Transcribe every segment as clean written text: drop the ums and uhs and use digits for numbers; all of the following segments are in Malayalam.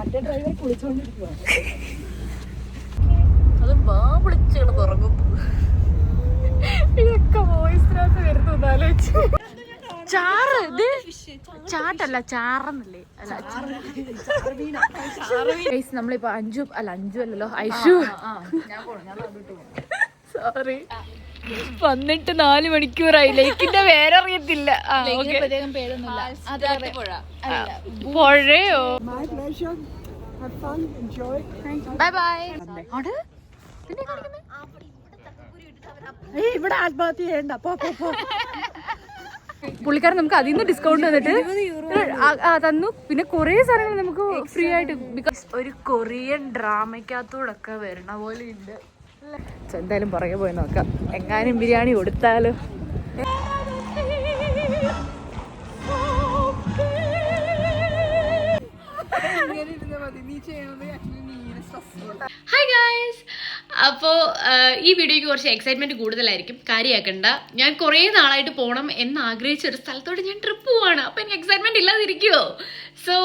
അത് വിളിച്ചാണ് തുറങ്ങും. ഇതൊക്കെ വോയിസിനകത്ത് വരുന്നു ആലോചിച്ച്. ചാറ് ഇത് ചാട്ടല്ല ചാറന്നല്ലേ. നമ്മളിപ്പോ അഞ്ചു അല്ലല്ലോ ഐഷു സോറി വന്നിട്ട് 4 മണിക്കൂറായി. ലേക്കിന്റെ പേര് അറിയത്തില്ല. പുഴയോ? Bye bye. ഇവിടെ ആത്മഹത്യ ചെയ്യണ്ട. പുള്ളിക്കാരൻ നമുക്ക് അതിൽ നിന്ന് ഡിസ്കൗണ്ട് തന്നിട്ട് തന്നു. പിന്നെ കുറെ സാധനങ്ങൾ നമുക്ക് ഫ്രീ ആയിട്ട്. ബിക്കോസ് ഒരു കൊറിയൻ ഡ്രാമയ്ക്കകത്തൂടൊക്കെ വരണ പോലെ ഉണ്ട്. എന്തായാലും പുറകെ പോയി നോക്കാം. എങ്ങാനും ബിരിയാണി കൊടുത്താലോ. Hi guys. അപ്പോൾ ഈ വീഡിയോയ്ക്ക് കുറച്ച് എക്സൈറ്റ്മെൻറ്റ് കൂടുതലായിരിക്കും, കാര്യമാക്കണ്ട. ഞാൻ കുറേ നാളായിട്ട് പോകണം എന്ന് ആഗ്രഹിച്ച ഒരു സ്ഥലത്തോട്ട് ഞാൻ ട്രിപ്പ് പോവാണ്. അപ്പോൾ എനിക്ക് എക്സൈറ്റ്മെൻറ്റ് ഇല്ലാതിരിക്കുമോ? സോ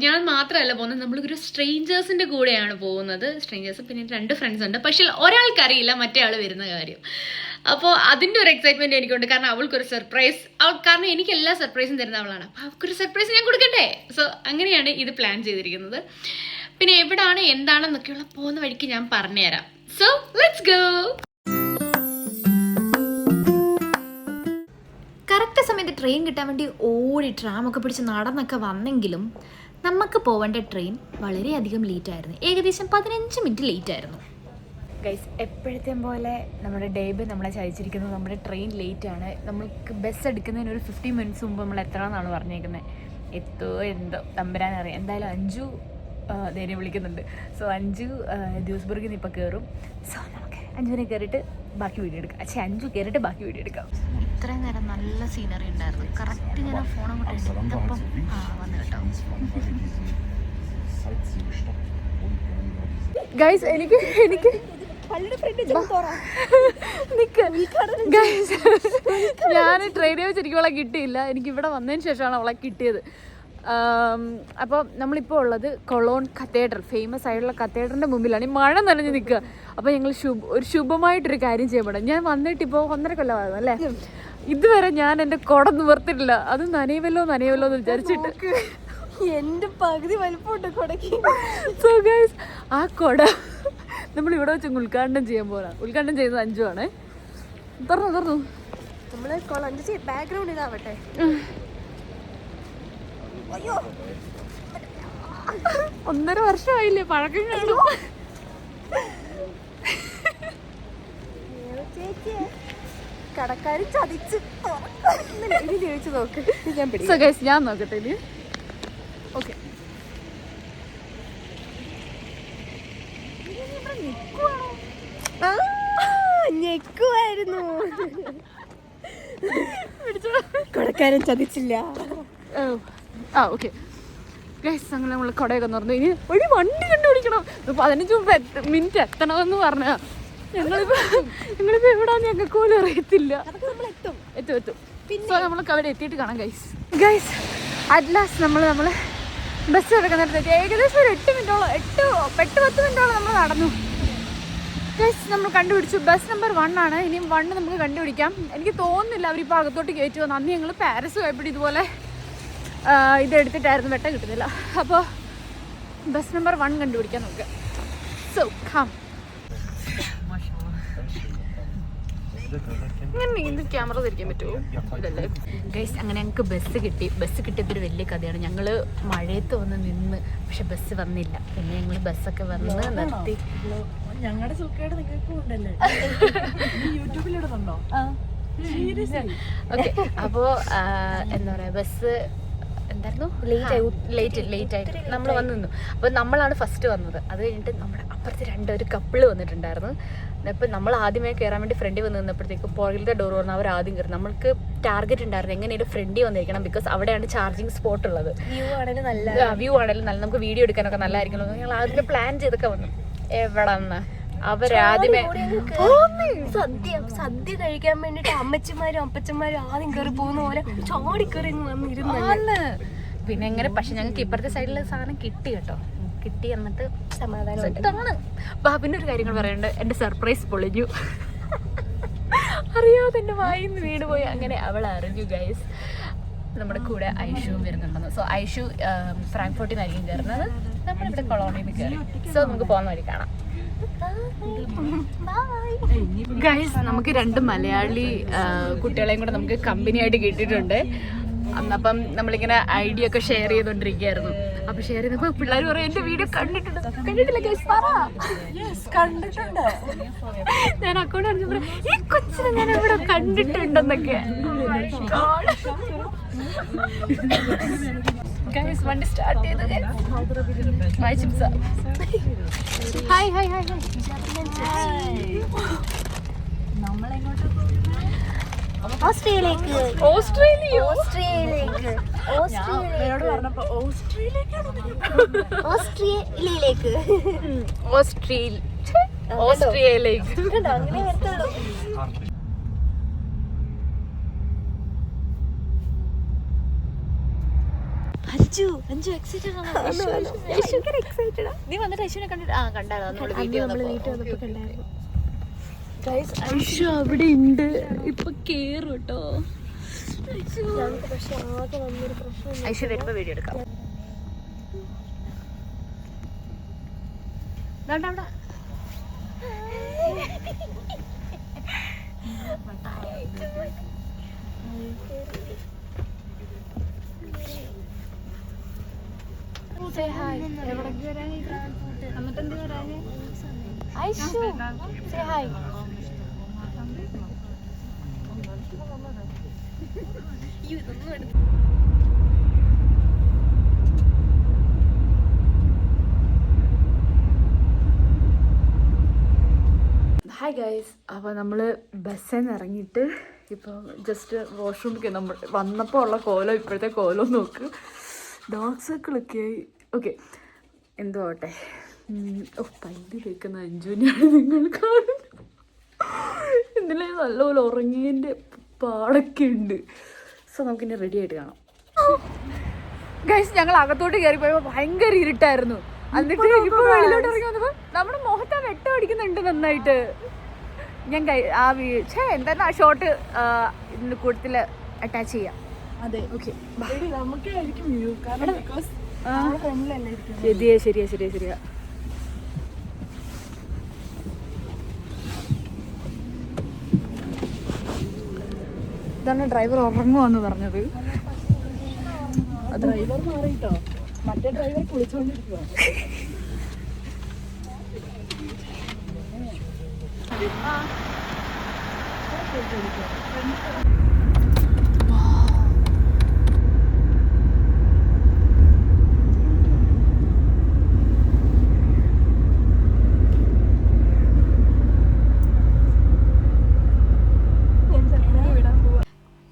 ഞാൻ മാത്രമല്ല പോകുന്നത്, നമ്മളൊരു സ്ട്രേഞ്ചേഴ്സിൻ്റെ കൂടെയാണ് പോകുന്നത്. സ്ട്രേഞ്ചേഴ്സ് പിന്നെ 2 ഫ്രണ്ട്സ് ഉണ്ട്. പക്ഷേ ഒരാൾക്കറിയില്ല മറ്റേ ആൾ വരുന്ന കാര്യം. അപ്പോൾ അതിൻ്റെ ഒരു എക്സൈറ്റ്മെൻറ്റ് എനിക്കുണ്ട്. കാരണം അവൾക്കൊരു സർപ്രൈസ്, കാരണം എനിക്ക് എല്ലാ സർപ്രൈസും തരുന്ന അവളാണ്. അപ്പോൾ അവൾക്കൊരു സർപ്രൈസ് ഞാൻ കൊടുക്കട്ടെ. സോ അങ്ങനെയാണ് ഇത് പ്ലാൻ ചെയ്തിരിക്കുന്നത്. പിന്നെ എവിടാണ് എന്താണെന്നൊക്കെയുള്ള പോകുന്ന വഴിക്ക് ഞാൻ പറഞ്ഞുതരാം. So let's go. കറക്റ്റ് സമയത്ത് ട്രെയിൻ കിട്ടാൻ വേണ്ടി ഓടി ട്രാമൊക്കെ പിടിച്ച് നടന്നൊക്കെ വന്നെങ്കിലും നമുക്ക് പോവേണ്ട ട്രെയിൻ വളരെയധികം ലേറ്റായിരുന്നു. ഏകദേശം 15 മിനിറ്റ് ലേറ്റായിരുന്നു. ഗൈസ്, എപ്പോഴത്തെയും പോലെ നമ്മുടെ ഡേബ് നമ്മളെ ചതിച്ചിരിക്കുന്നത്. നമ്മുടെ ട്രെയിൻ ലേറ്റാണ്. നമ്മൾക്ക് ബസ് എടുക്കുന്നതിന് ഒരു 15 മിനിറ്റ്സ് മുമ്പ് നമ്മൾ എത്തണമെന്നാണ് പറഞ്ഞേക്കുന്നത്. എന്തോ തമ്പരാനറിയാം. എന്തായാലും അഞ്ചു ധൈര്യം വിളിക്കുന്നുണ്ട്. സോ അഞ്ചു ജ്യൂസ്ബർഗിൽ നിന്ന് ഇപ്പോൾ കയറും. സോ നമുക്ക് 5 കയറിയിട്ട് ബാക്കി വീഡിയോ എടുക്കാം. 5 കയറിയിട്ട് ബാക്കി വീഡിയോ എടുക്കാം. ഇത്രയും നേരം നല്ല സീനറി ഉണ്ടായിരുന്നു. കറക്റ്റ് ഞാൻ ഫോൺ അങ്ങോട്ട് എടുത്തപ്പം വന്നു കേട്ടോ. ഗൈസ് എനിക്ക് ഞാൻ ട്രെയിനിൽ വെച്ചിരിക്കും അവളെ കിട്ടിയില്ല. എനിക്ക് ഇവിടെ വന്നതിന് ശേഷമാണ് അവളെ കിട്ടിയത്. അപ്പോൾ നമ്മളിപ്പോൾ ഉള്ളത് കൊളോൺ കത്തീഡ്രൽ, ഫേമസ് ആയിട്ടുള്ള കത്തീഡ്രലിൻ്റെ മുമ്പിലാണ്. ഈ മഴ നനഞ്ഞ് നിൽക്കുക. അപ്പോൾ ഞങ്ങൾ ഒരു ശുഭമായിട്ടൊരു കാര്യം ചെയ്യപ്പെടാം. ഞാൻ വന്നിട്ടിപ്പോൾ 1.5 കൊല്ലമായിരുന്നു അല്ലേ. ഇതുവരെ ഞാൻ എൻ്റെ കുട നിവർത്തിട്ടില്ല. അത് നനയുമല്ലോ എന്ന് വിചാരിച്ചിട്ട് എന്റെ പകുതി വലിപ്പമുണ്ട് കൊടക്ക്. സോ ഗൈസ്, ആ കൊട നമ്മളിവിടെ വെച്ച് ഉദ്ഘാടനം ചെയ്യാൻ പോകാം. ഉദ്ഘാടനം ചെയ്യുന്നത് അഞ്ചുമാണ്. തുറന്നു നമ്മള് ബാക്ക്ഗ്രൗണ്ട് ഇതാവട്ടെ. 1.5 വർഷമായില്ലേ പഴക്കം കണ്ടു. കടക്കാര് ചതിച്ച് ചോദിച്ചു നോക്ക്. ഞാൻ നോക്കട്ടെ. ഓക്കെ, ഞെക്കുവായിരുന്നു. കടക്കാരൻ ചതിച്ചില്ല. ഓക്കെ ഗൈസ്, അങ്ങനെ നമ്മൾ കടയൊക്കെ തുറന്നു. ഇനി ഒരു വണ്ടി കണ്ടുപിടിക്കണം. 15 മിനിറ്റ് എത്തണമെന്ന് പറഞ്ഞാൽ ഞങ്ങളിപ്പോ എവിടാന്ന് ഞങ്ങൾക്ക് പോലും അറിയത്തില്ല. എത്തും. സോ നമ്മളൊക്കെ അവിടെ എത്തിയിട്ട് കാണാം. ഗൈസ് അറ്റ് ലാസ്റ്റ് നമ്മൾ ബസ് കിടക്കുന്നിടത്ത് ഏകദേശം ഒരു 8 മിനിറ്റോളം 8-10 മിനിറ്റോളം നമ്മൾ നടന്നു. ഗൈസ്, നമ്മൾ കണ്ടുപിടിച്ചു. ബസ് നമ്പർ 1 ആണ്. ഇനിയും 1 നമുക്ക് കണ്ടുപിടിക്കാം. എനിക്ക് തോന്നുന്നില്ല അവരിപ്പോൾ അകത്തോട്ട് കയറ്റി വന്നു. അന്ന് ഞങ്ങൾ പാരീസ് പോയപ്പോഴും ഇതുപോലെ ഇതെടുത്തിട്ടായിരുന്നു, വെട്ടം കിട്ടുന്നില്ല. അപ്പോൾ ബസ് നമ്പർ 1 കണ്ടുപിടിക്കാൻ നോക്കുക. So come. ഇങ്ങനെ ക്യാമറ ധരിക്കാൻ പറ്റുമോ? ഇതല്ലേ ഗൈസ്. അങ്ങനെ ഞങ്ങൾക്ക് ബസ് കിട്ടിയതൊരു വലിയ കഥയാണ്. ഞങ്ങൾ മഴയത്ത് വന്ന് നിന്ന്, പക്ഷെ ബസ് വന്നില്ല. പിന്നെ ഞങ്ങൾ ബസ്സൊക്കെ വന്ന് നിർത്തി. ഞങ്ങളുടെ സുഖേട് നിങ്ങൾക്ക് ഉണ്ടല്ലേ, യൂട്യൂബിലിടുന്നുണ്ടോ? ഓക്കെ, അപ്പോൾ എന്താ പറയുക, ബസ് എന്തായിരുന്നു ലേറ്റ് ആയിട്ട് നമ്മൾ വന്ന് നിന്നു. അപ്പോൾ നമ്മളാണ് ഫസ്റ്റ് വന്നത്. അത് കഴിഞ്ഞിട്ട് നമ്മുടെ അപ്പുറത്ത് 2 കപ്പിള് വന്നിട്ടുണ്ടായിരുന്നു. അപ്പോൾ നമ്മൾ ആദ്യമേ കയറാൻ വേണ്ടി ഫ്രണ്ടിൽ വന്ന് നിന്നപ്പോഴത്തേക്കും പുറകിലത്തെ ഡോർ വന്ന് അവർ ആദ്യം കയറി. നമ്മൾക്ക് ടാർഗറ്റ് ഉണ്ടായിരുന്നു എങ്ങനെയാണ് ഫ്രണ്ടിൽ വന്നിരിക്കണം. ബിക്കോസ് അവിടെയാണ് ചാർജിങ് സ്പോട്ട് ഉള്ളത്. വ്യൂ ആണെങ്കിലും നല്ല, നമുക്ക് വീഡിയോ എടുക്കാനൊക്കെ നല്ലതായിരിക്കുമല്ലോ. ഞങ്ങൾ ആദ്യം പ്ലാൻ ചെയ്തൊക്കെ വന്നു. എവിടെ നിന്ന് അവരാദ്യമേ സദ്യ കഴിക്കാൻ വേണ്ടിട്ട് അമ്മച്ചിമാരും അപ്പച്ചന്മാരും ആദ്യം കയറി പോകുന്ന പോലെ ചാടിക്കറി വന്നിരുന്നു. പിന്നെ എങ്ങനെ, പക്ഷെ ഞങ്ങൾക്ക് ഇപ്പുറത്തെ സൈഡിലെ സാധനം കിട്ടി കേട്ടോ. കിട്ടി എന്നിട്ട് സമാധാനം. പിന്നെ ഒരു കാര്യങ്ങൾ പറയണ്ട്, എൻ്റെ സർപ്രൈസ് പൊളിഞ്ഞു. അറിയാതെ എൻ്റെ വായിന്ന് വീണ് പോയി. അങ്ങനെ അവൾ അറിഞ്ഞു ഗൈസ് നമ്മുടെ കൂടെ ഐഷുവും വരുന്നുണ്ടെന്ന്. സോ ഐഷു ഫ്രാങ്ക്ഫർട്ടിൽ നിന്നായിരിക്കും കയറുന്നത്, നമ്മളിവിടെ കൊളോണിയിൽ നിന്ന് കയറി. സോ നമുക്ക് പോകുന്ന വഴി കാണാം. ഗൈസ് നമുക്ക് 2 മലയാളി കുട്ടികളെയും കൂടെ നമുക്ക് കമ്പനിയായിട്ട് കിട്ടിയിട്ടുണ്ട്. അന്നപ്പം നമ്മളിങ്ങനെ ഐഡിയ ഒക്കെ ഷെയർ ചെയ്തോണ്ടിരിക്കുകയായിരുന്നു. അപ്പൊ ഷെയർ ചെയ്തപ്പോ പിള്ളേർ പറയും എന്റെ വീഡിയോ കണ്ടിട്ടില്ല ഗൈസ് പറ. ഞാൻ അക്കൗണ്ട് അടിച്ചു പറയാം ഈ കൊച്ചിനെ ഞാൻ ഇവിടെ കണ്ടിട്ടുണ്ടെന്നൊക്കെ. ഗൈസ് വണ്ടി സ്റ്റാർട്ട് ചെയ്ത് ഹായ് ഹായ് ഹായ് ഓസ്ട്രേലിയയിലേക്ക് അങ്ങനെ വരത്തുള്ളൂ. അഞ്ചു എക്സൈറ്റഡ് ആണ്. നീ വന്നിട്ട് ഐശുവിനെ കണ്ടിട്ട് കണ്ടാലോ വീട്ടിൽ വന്നപ്പോ കണ്ടായിരുന്നു. ഐഷു അവിടെ ഉണ്ട്, ഇപ്പൊ കേറും കേട്ടോ. ഐഷു വരുമ്പോ വീഡിയോ എടുക്കാം. Aishu say hi. Hi guys, അപ്പോൾ നമ്മൾ ബസ്സിൽ നിന്ന് ഇറങ്ങിയിട്ട് ഇപ്പോൾ ജസ്റ്റ് വാഷ്റൂമിൽ നമ്മൾ വന്നപ്പോൾ ഉള്ള കോലം ഇപ്പോഴത്തെ കോലം നോക്ക്. ഡാർക്ക് സർക്കിളൊക്കെ ആയി. ഓക്കെ എന്തോ ആവട്ടെ. പല്ല് തേക്കുന്ന അഞ്ജുവിനെയാണ് നിങ്ങൾ കാണുന്നത്. ഇന്നലെ നല്ലപോലെ ഉറങ്ങിയതിൻ്റെ പാടൊക്കെ ഉണ്ട്. സോ നമുക്കിനി റെഡി ആയിട്ട് കാണാം. ഗൈസ് ഞങ്ങൾ അകത്തോട്ട് കയറി പോയപ്പോൾ ഭയങ്കര ഇരുട്ടായിരുന്നു. എന്നിട്ട് ഇപ്പോൾ വെളിയിലോട്ട് ഇറങ്ങി വന്നപ്പോൾ നമ്മുടെ മുഖത്ത് വെട്ടം അടിക്കുന്നുണ്ട് നന്നായിട്ട്. ഞാൻ എന്തായാലും ആ ഷോട്ട് ഇതിൻ്റെ കൂട്ടത്തിൽ അറ്റാച്ച് ചെയ്യാം. അതെ ഓക്കെ ശരിയാ. ഇതാണ് ഡ്രൈവർ ഉറങ്ങുവാന്ന് പറഞ്ഞത്. ഡ്രൈവർ മാറിയിട്ടോ, മറ്റേ ഡ്രൈവർ കുളിച്ചോണ്ടിരിക്കുക.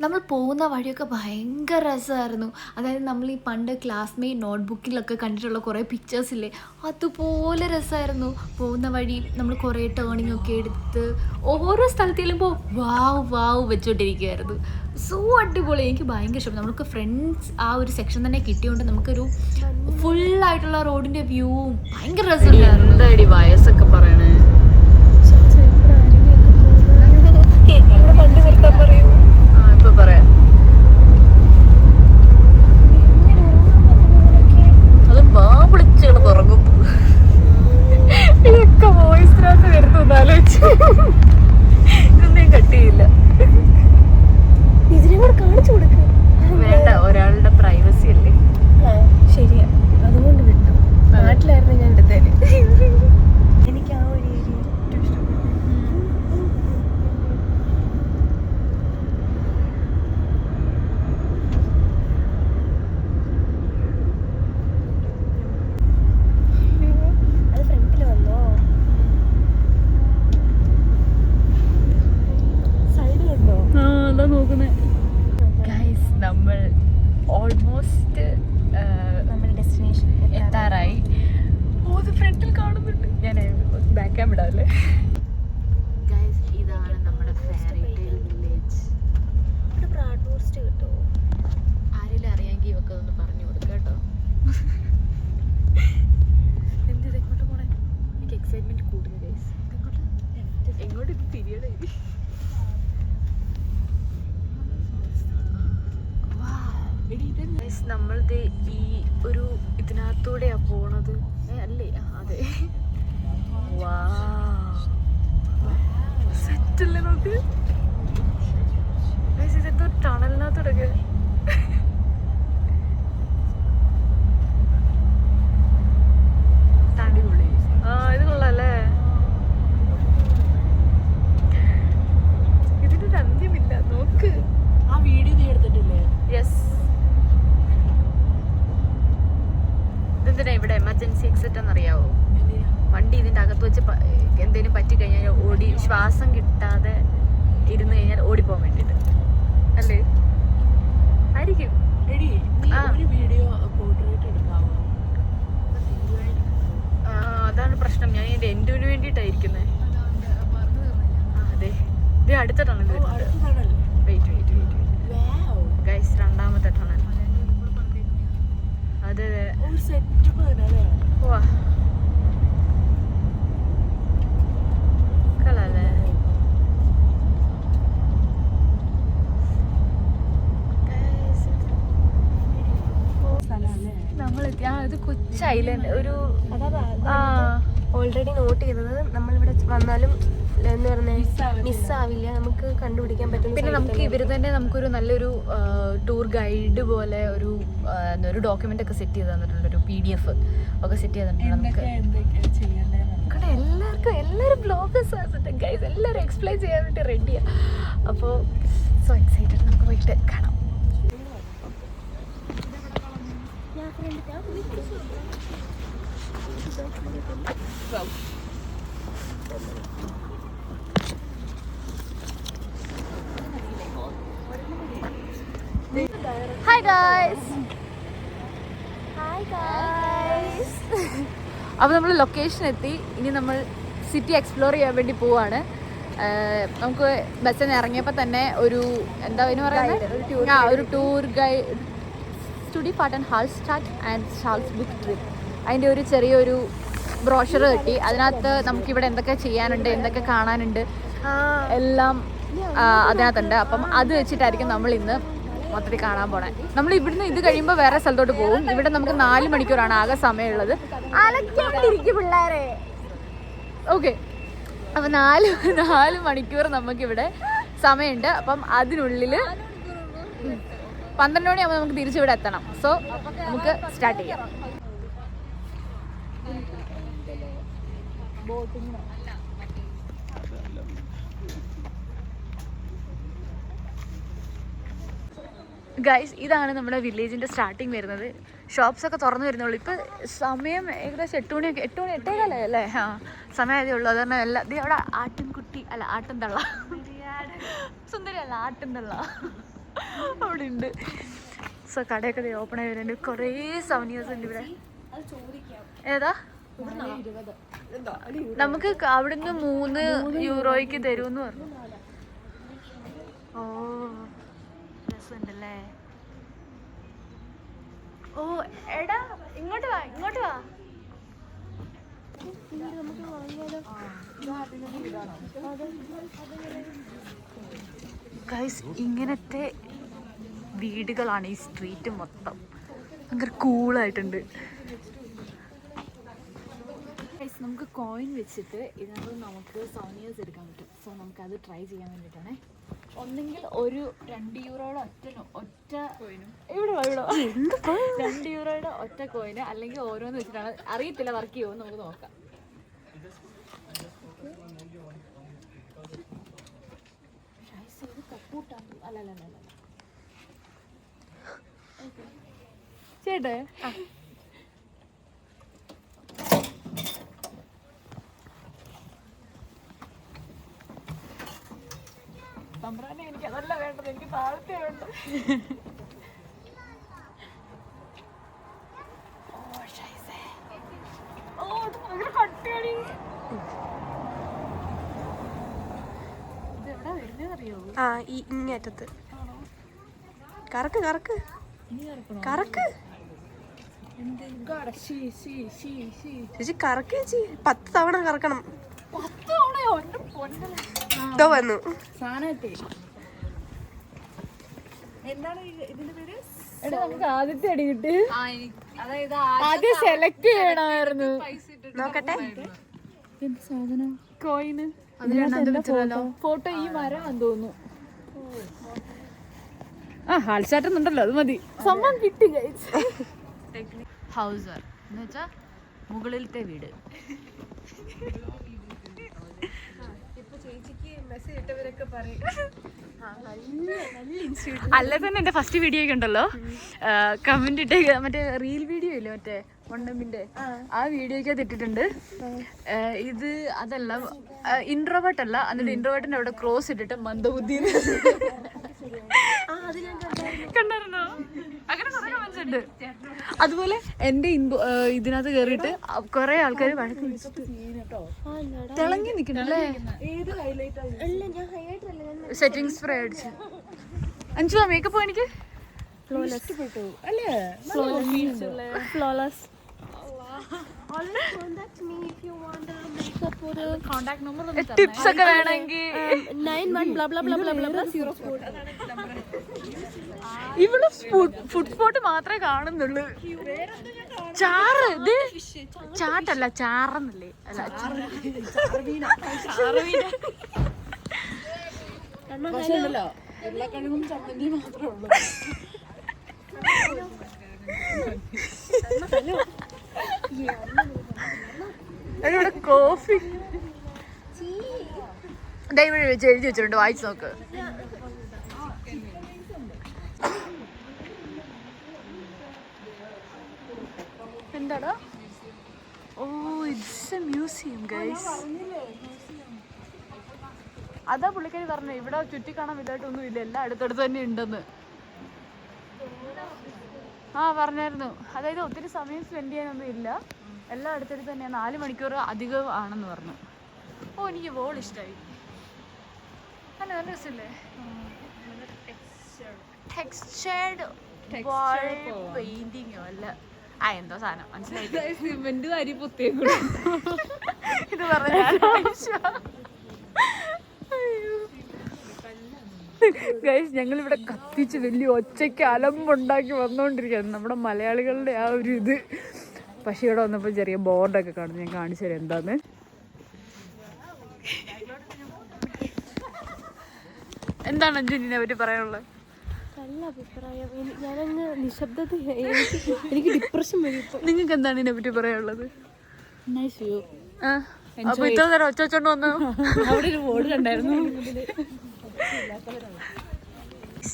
നമ്മൾ പോകുന്ന വഴിയൊക്കെ ഭയങ്കര രസമായിരുന്നു. അതായത് നമ്മൾ ഈ പണ്ട് ക്ലാസ്മേറ്റ് നോട്ട്ബുക്കിലൊക്കെ കണ്ടിട്ടുള്ള കുറേ പിക്ചേഴ്സില്ലേ, അതുപോലെ രസമായിരുന്നു. പോകുന്ന വഴി നമ്മൾ കുറേ ടേണിംഗ് ഒക്കെ എടുത്ത് ഓരോ സ്ഥലത്തേലും വാവ് വെച്ചോണ്ടിരിക്കുമായിരുന്നു. സോ അടിപൊളി, എനിക്ക് ഭയങ്കര ഇഷ്ടം. നമുക്ക് ഫ്രണ്ട്സ് ആ ഒരു സെക്ഷൻ തന്നെ കിട്ടിയോണ്ട് നമുക്കൊരു ഫുള്ളായിട്ടുള്ള റോഡിൻ്റെ വ്യൂവും ഭയങ്കര രസമുണ്ടായിരുന്നു. എന്താടി വയസ്സൊക്കെ പറയണേ. പണ്ട് നിർത്താൻ പറയൂ. പറയാം അത് വിളിച്ചാണ് തുറങ്ങും. ഇതൊക്കെ വോയിസിനകത്ത് വരുന്നു ആലോചിച്ച്. ഇതൊന്നും കട്ട് ചെയ്യില്ല. ഇതിനെ കൂടെ കാണിച്ചു കൊടുക്ക. വേണ്ട, ഒരാളുടെ പ്രൈവസി അല്ലേ. ശരിയാ, അതുകൊണ്ട് വിട്ടു. നാട്ടിലായിരുന്നു ഞാൻ എടുത്തേന്. എനിക്ക് ആ ഒരു ഏരിയ ഏറ്റവും ഇഷ്ടപ്പെട്ടു. നമ്മൾ ഓൾമോസ്റ്റ് നമ്മുടെ ഡെസ്റ്റിനേഷൻ എത്താറായി. ഫ്രണ്ടിൽ കാണുന്നുണ്ട്. ഞാൻ ബാക്ക് ക്യാമറ അല്ലേ. ഗൈസ് ഇതാണ് നമ്മുടെ ഫെയറി ടെയിൽ വില്ലേജ്. ഇവിടെ ബ്രാഡ്ബൂസ്റ്റ് കിട്ടുമോ? ആരെങ്കിലും അറിയാമെങ്കിൽ ഇവർക്ക് ഒന്ന് പറഞ്ഞു കൊടുക്കാം കേട്ടോ. നമ്മളിത് ഈ ഒരു ഇതിനകത്തൂടെയാ പോണത്. അല്ലേ? അതെ. സെറ്റല്ലേ നോക്ക്. ഇതെന്തോ ടണലിനകത്തൂടെ. അടിപൊളി. ഇത് കൊള്ളാല്ലേ? ഇതിനൊരു അന്ത്യമില്ല. നോക്ക്. ആ വീഡിയോ നീ എടുത്തിട്ടില്ലേ? യെസ്. ഇതെന്തിനാ ഇവിടെ എമർജൻസി എക്സിറ്റ് എന്നറിയാവോ? വണ്ടി ഇതിൻ്റെ അകത്ത് വെച്ച് എന്തെങ്കിലും പറ്റിക്കഴിഞ്ഞാൽ ഓടി ശ്വാസം കിട്ടാതെ ഇരുന്ന് കഴിഞ്ഞാൽ ഓടിപ്പോകാൻ വേണ്ടിയിട്ട് അല്ലേ? ആയിരിക്കും. ഒരു വീഡിയോ പോർട്രേറ്റ് എടുക്കാവോ? അതാണ് പ്രശ്നം. ഞാൻ എൻ്റെ എൻഡിന് വേണ്ടിയിട്ടായിരിക്കുന്നത്. അതെ, ഇത് അടുത്ത ടണൽ വരുന്നത്. വെയിറ്റ് വെയിറ്റ് വെയിറ്റ് ഗൈസ്, രണ്ടാമത്തെ ടണൽ. അതെ അതെ. വാ, കളല്ലേ? നമ്മളെത്തി. ഇത് കൊച്ചു ഐലൻഡ്. ഒരു ഓൾറെഡി നോട്ട് ചെയ്തത് നമ്മളിവിടെ വന്നാലും എന്ന് പറഞ്ഞാൽ മിസ്സാവില്ല, നമുക്ക് കണ്ടുപിടിക്കാൻ പറ്റും. പിന്നെ നമുക്ക് ഇവർ തന്നെ നമുക്കൊരു നല്ലൊരു ടൂർ ഗൈഡ് പോലെ ഒരു ഡോക്യുമെന്റ് ഒക്കെ സെറ്റ് ചെയ്ത് തന്നിട്ടുണ്ട്. ഒരു PDF ഒക്കെ സെറ്റ് ചെയ്തിട്ടുണ്ട്. നമുക്ക് എല്ലാവരും ബ്ലോഗേഴ്സ് ഗൈസ്, എല്ലാവരും എക്സ്പ്ലെയിൻ ചെയ്യാൻ വേണ്ടി റെഡിയാണ്. അപ്പോൾ സോ എക്സൈറ്റഡ്. നമുക്ക് പോയിട്ട് കാണാം. Hi guys. അപ്പോൾ നമ്മൾ ലൊക്കേഷൻ എത്തി. ഇനി നമ്മൾ സിറ്റി എക്സ്പ്ലോർ ചെയ്യാൻ വേണ്ടി പോവാണ്. നമുക്ക് ബസ്സിൽ നിന്ന് ഇറങ്ങിയപ്പോൾ തന്നെ ഒരു എന്താ ഇതിന് പറയുന്നത്, ഒരു tour guide Stuttgart and Hallstatt and Salzburg trip, അതിൻ്റെ ഒരു ചെറിയൊരു ബ്രോഷർ കിട്ടി. അതിനകത്ത് നമുക്കിവിടെ എന്തൊക്കെ ചെയ്യാനുണ്ട്, എന്തൊക്കെ കാണാനുണ്ട് എല്ലാം അതിനകത്തുണ്ട്. അപ്പം അത് വെച്ചിട്ടായിരിക്കും നമ്മൾ ഇന്ന് മൊത്തത്തിൽ കാണാൻ പോണേ. നമ്മൾ ഇവിടുന്ന് ഇത് കഴിയുമ്പോൾ വേറെ സ്ഥലത്തോട്ട് പോകും. ഇവിടെ നമുക്ക് 4 മണിക്കൂറാണ് ആകെ സമയമുള്ളത്. അലക്കാണ്ടിരിക്കും പിള്ളേരെ. ഓക്കെ, അപ്പം 4 മണിക്കൂർ നമുക്കിവിടെ സമയമുണ്ട്. അപ്പം അതിനുള്ളിൽ 12 മണിയാകുമ്പോൾ നമുക്ക് തിരിച്ചിവിടെ എത്തണം. സോ നമുക്ക് സ്റ്റാർട്ട് ചെയ്യാം. ഗൈസ്, ഇതാണ് നമ്മുടെ വില്ലേജിൻ്റെ സ്റ്റാർട്ടിങ് വരുന്നത്. ഷോപ്സൊക്കെ തുറന്നു വരുന്നുള്ളൂ. ഇപ്പോൾ സമയം ഏകദേശം 8 മണിയൊക്കെ 8 അല്ലേ? സമയമതേ ഉള്ളൂ. അത് കാരണം എല്ലാം ഇത് അവിടെ ആട്ടിൻകുട്ടി അല്ല ആട്ടിൻതള്ള, സുന്ദരിയല്ല ആട്ടിൻതള്ള അവിടെ ഉണ്ട്. സോ കടയൊക്കെ ഓപ്പൺ ആയി വരുന്നുണ്ട്. കുറേ സൗനിയേഴ്സ് ഉണ്ട് ഇവിടെ. ഏതാ? നമുക്ക് അവിടുന്ന് 3 യൂറോയ്ക്ക് തരുമെന്ന് പറഞ്ഞു. ഓ രസമുണ്ടല്ലേ. ഓ എടാ, ഇങ്ങോട്ട് വാ, ഇങ്ങോട്ട് വാ. ഗൈസ്, ഇങ്ങനത്തെ വീടുകളാണ് ഈ സ്ട്രീറ്റ് മൊത്തം. ഭയങ്കര കൂളായിട്ടുണ്ട്. ഗൈസ്, നമുക്ക് കോയിൻ വെച്ചിട്ട് ഇതിനകത്ത് നമുക്ക് സോനിയേഴ്സ് എടുക്കാൻ പറ്റും. സോ നമുക്കത് ട്രൈ ചെയ്യാൻ വേണ്ടിയിട്ടാണ്. ഒന്നെങ്കിൽ ഒരു 2 യൂറോയുടെ ഒറ്റ കോയിനും, ഇവിടെ 2 യൂറോയുടെ ഒറ്റ കോയിന്, അല്ലെങ്കിൽ ഓരോന്ന് വെച്ചിട്ടാണ്. അറിയത്തില്ല വർക്ക് ചെയ്യുമോ, നമുക്ക് നോക്കാം. അല്ല ചേട്ടേ, തമ്പ്രാനെ എനിക്ക് അതല്ല വേണ്ടത്, എനിക്ക് താഴത്തെ വേണ്ട. ഇങ്ങേറ്റത്ത് കറക്ക് കറക്ക് കറക്ക് ചേച്ചി, കറക്ക് ചേച്ചി. 10 തവണ കറക്കണം. 10 തവണയോ? ഇതോ വന്നു സാധനത്തെ. എന്താണ് ഇതിന്റെ പേര്? നമുക്ക് ആദ്യത്തെ അടി കിട്ടി. ആദ്യം സെലക്ട് ചെയ്യണമായിരുന്നു. നോക്കട്ടെ എന്ത് സാധനം? കോയിന്. ഫോട്ടോ ഈ മരമാണെന്ന് തോന്നുന്നു. ഹാൽച്ചാട്ടുന്നുണ്ടല്ലോ, അത് മതി. സംഭവം കിട്ടി. ഹൗസർ എന്ന് വെച്ചാ മുകളിലത്തെ വീട്. അല്ല തന്നെ എന്റെ ഫസ്റ്റ് വീഡിയോ ഒക്കെ ഉണ്ടല്ലോ, കമന്റ് ഇട്ടേക്ക്. മറ്റേ റീൽ വീഡിയോ ഇല്ലേ, മറ്റേ വണ്ണമ്മിന്റെ ആ വീഡിയോക്ക് ഇട്ടിട്ടുണ്ട്. ഇത് അതല്ല, ഇൻട്രോവേർട്ട് അല്ല. എന്നിട്ട് ഇൻട്രോവേർട്ടിന്റെ അവിടെ ക്രോസ് ഇട്ടിട്ട് മന്ദബുദ്ധി കണ്ടായിരുന്നോ? അങ്ങനെ കുറെ കമന്റ്സ് ഉണ്ട്. അതുപോലെ എന്റെ ഇതിനകത്ത് കേറിയിട്ട് കൊറേ ആൾക്കാർ വഴക്ക് തിളങ്ങി നിക്കണല്ലേ. സെറ്റിംഗ് സ്പ്രേ അടിച്ച് അഞ്ചു മേക്കപ്പ് എനിക്ക് ടിപ്സ് ഒക്കെ വേണമെങ്കിൽ ഇവിടെ ഫുഡ് സ്പോട്ട് മാത്രമേ കാണുന്നുള്ളൂ. ചാറ്, ഇത് ചാട്ടല്ല, ചാറന്നല്ലേ? അല്ല, എല്ലാ കഴിവും ചമ്മന്തി മാത്രമേ ഉള്ളൂ. ഇവിടെ കോഫി ഇവിടെ വെച്ച് എഴുതി വെച്ചിട്ടുണ്ട്, വായിച്ചു നോക്ക്. എന്താടാ? ഓ, ഇറ്റ്സ് എ മ്യൂസിയം ഗൈസ്. അതാ പുള്ളിക്കാരി പറഞ്ഞു ഇവിടെ ചുറ്റിക്കാണാൻ ഇതായിട്ടൊന്നും ഇല്ല, എല്ലാം അടുത്തടുത്ത് തന്നെ ഉണ്ടെന്ന്. പറഞ്ഞായിരുന്നു. അതായത് ഒത്തിരി സമയം സ്പെൻഡ് ചെയ്യാനൊന്നും ഇല്ല, എല്ലാം അടുത്തടുത്ത് തന്നെ. 4 മണിക്കൂർ അധികം ആണെന്ന് പറഞ്ഞു. ഓ, എനിക്ക് വോൾ ഇഷ്ടമായി. അല്ല, നല്ല രസമില്ലേ? ടെക്സ്ചേർഡ് പെയിന്റിങ്ങോ അല്ല, എന്തോ സാധനം മനസ്സിലായി. സിമെന്റ് വാരി പൊത്തിയേക്കും ഇത് പറഞ്ഞ. ഗൈസ്, ഞങ്ങളിവിടെ കത്തിച്ച് വലിയ ഒച്ചയ്ക്ക് അലമ്പുണ്ടാക്കി വന്നുകൊണ്ടിരിക്കുകയാണ്, നമ്മുടെ മലയാളികളുടെ ആ ഒരു ഇത്. പക്ഷെ ഇവിടെ വന്നപ്പോൾ ചെറിയ ബോർഡൊക്കെ കാണും, ഞാൻ കാണിച്ചു തരാം എന്താന്ന്. എന്താണ് അഞ്ജുനെ പറ്റി പറയാനുള്ളത്? നല്ല അഭിപ്രായം. ഞാനങ്ങ് നിശബ്ദത, എനിക്ക് ഡിപ്രഷൻ വരും. നിങ്ങൾക്ക് എന്താണ് ഇതിനെ പറ്റി പറയാനുള്ളത്? Nice view. അപ്പൊ ഇത്ര നേരം ഒച്ചോണ്ട് വന്നു. അവിടെ ഒരു ബോർഡ് ഉണ്ടായിരുന്നു.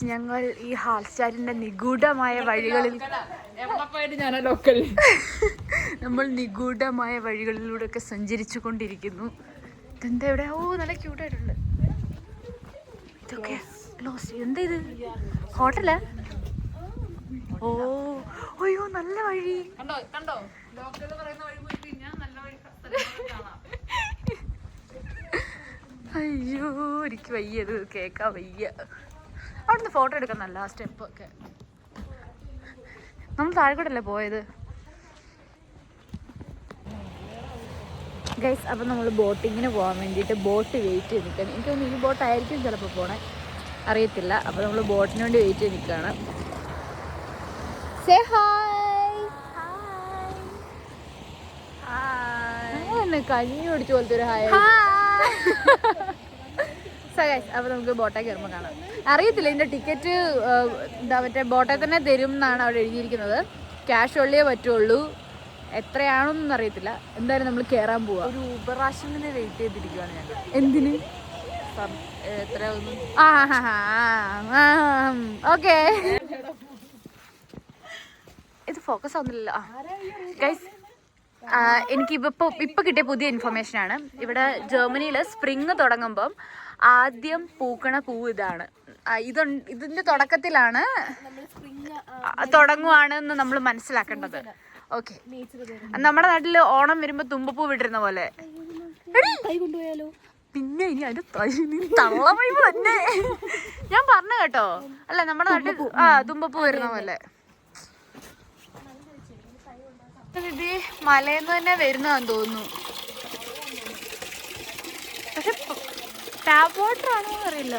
ഞങ്ങൾ ഈ ഹാൽസ്റ്റാറിന്റെ നിഗൂഢമായ വഴികളിൽ നമ്മൾ നിഗൂഢമായ വഴികളിലൂടെ ഒക്കെ സഞ്ചരിച്ചു കൊണ്ടിരിക്കുന്നു. ഇതെന്താ ഇവിടെ? ഓ, നല്ല ക്യൂട്ടായിട്ടുണ്ട്. ഇതൊക്കെ എന്താ ഇത്? ഹോട്ടലാ? ഓ, അയ്യോ, നല്ല വഴി. അയ്യോ, എനിക്ക് വയ്യത് കേക്കാ വയ്യ. അവിടുന്ന് ഫോട്ടോ എടുക്കാൻ നല്ല സ്റ്റെപ്പ് ഒക്കെ. നമ്മൾ താഴെക്കൂടല്ലേ പോയത് ഗൈസ്. അപ്പം നമ്മൾ ബോട്ടിങ്ങിന് പോകാൻ വേണ്ടിയിട്ട് ബോട്ട് വെയിറ്റ് ചെയ്ത് നിൽക്കാൻ. എനിക്ക് തോന്നുന്നു ഈ ബോട്ടായിരിക്കും ചിലപ്പോൾ പോണേ, അറിയത്തില്ല. അപ്പോൾ നമ്മൾ ബോട്ടിന് വേണ്ടി വെയിറ്റ് ചെയ്ത് നിൽക്കുകയാണ്. Say hi. കഞ്ഞി പിടിച്ച പോലത്തെ ഒരു ഹായ്. അപ്പോൾ നമുക്ക് ബോട്ടേ കയറുമ്പോൾ കാണാം. അറിയത്തില്ല, ഇതിൻ്റെ ടിക്കറ്റ് എന്താ മറ്റേ ബോട്ടേ തന്നെ തരും എന്നാണ് അവിടെ എഴുതിയിരിക്കുന്നത്. ക്യാഷ് ഉള്ളിയേ പറ്റുള്ളൂ, എത്രയാണോന്നൊന്നും അറിയത്തില്ല. എന്തായാലും നമ്മൾ കയറാൻ പോവാ. ഒരു ഊബറാശിനെ വെയിറ്റ് ചെയ്തിരിക്കുകയാണ് ഞങ്ങൾ. എന്തിന്? എത്രയാവുന്നു? ഓക്കെ, ഇത് ഫോക്കസ് ആവുന്നില്ല ഗൈസ്. ഇപ്പൊ കിട്ടിയ പുതിയ ഇൻഫർമേഷനാണ്. ഇവിടെ ജർമ്മനിയിൽ സ്പ്രിങ് തുടങ്ങുമ്പം ആദ്യം പൂക്കണ പൂവ് ഇതാണ്. ഇതിന്റെ തുടക്കത്തിലാണ് തുടങ്ങുവാണെന്ന് നമ്മൾ മനസ്സിലാക്കേണ്ടത്. ഓക്കെ, നമ്മുടെ നാട്ടില് ഓണം വരുമ്പോ തുമ്പപ്പൂ വിട്ടിരുന്ന പോലെ. പിന്നെ ഇനി അതിന്റെ തള്ളമൈവ് തന്നെ ഞാൻ പറഞ്ഞു കേട്ടോ. അല്ല, നമ്മുടെ നാട്ടിൽ തുമ്പപ്പൂ വരുന്ന പോലെ. ഇത് മലയെന്ന് തന്നെ വരുന്നതാന്ന് തോന്നുന്നു. പക്ഷെ ടാപ്പ് വാട്ടർ ആണോ അറിയില്ല.